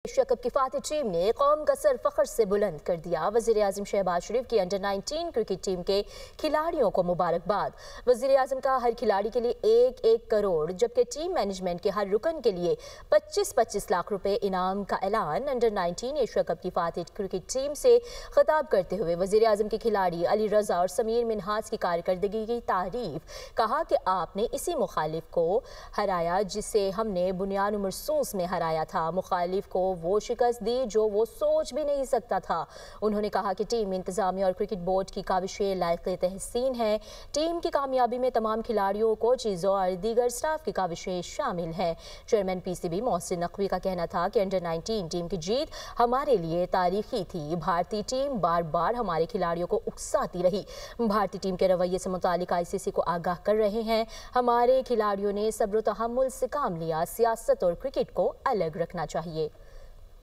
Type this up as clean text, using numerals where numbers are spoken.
Asia cup की Fatih team ने कौम का सर फख्र से बुलंद कर दिया। वज़ीर आज़म शहबाज शरीफ की अंडर 19 क्रिकेट टीम के खिलाड़ियों को मुबारकबाद। वज़ीर आज़म का हर खिलाड़ी के लिए 1-1 करोड़ जबकि टीम मैनेजमेंट के हर रुकन के लिए 25-25 लाख रुपए इनाम का ऐलान। अंडर 19 एशिया कप की फातिह क्रिकेट टीम से खिताब करते हुए वज़ीर आज़म के खिलाड़ी अली रज़ा और समीर मिन्हाज की कारकर्दगी की तारीफ। कहा कि आपने इसी मुखालिफ को हराया जिसे हमने बुनियाद मरसूस में हराया था। मुखालिफ को वो शिकस्त दी जो वो सोच भी नहीं सकता था। उन्होंने कहा कि टीम इंतजामिया और क्रिकेट बोर्ड की काविशें लायक तहसीन है। टीम की कामयाबी में तमाम खिलाड़ियों, कोचेज़ और दीगर स्टाफ की काविशें शामिल हैं। चेयरमैन पीसीबी मोहसिन नकवी का कहना था कि अंडर 19 टीम की जीत हमारे लिए तारीखी थी। भारतीय टीम बार बार हमारे खिलाड़ियों को उकसाती रही। भारतीय टीम के रवैये से मुतालिक आईसीसी को आगाह कर रहे हैं। हमारे खिलाड़ियों ने सब्र तहम्मुल से काम लिया। सियासत और क्रिकेट को अलग रखना चाहिए।